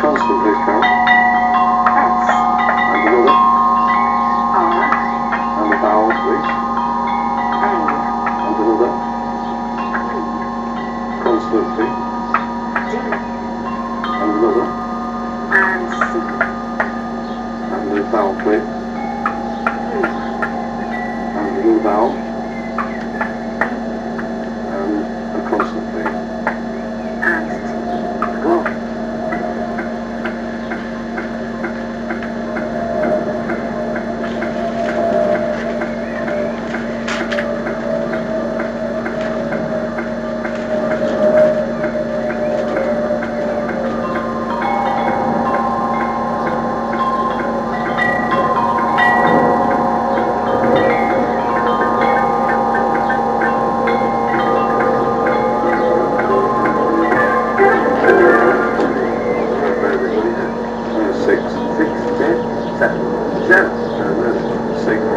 consonant, please, Carol. S. And another. R. And a vowel, please. A. And another. P. Consonant, please. D. And another. And C. And a vowel, please. U. And another vowel. And a consonant, please. And T. Well, six, 7. 7.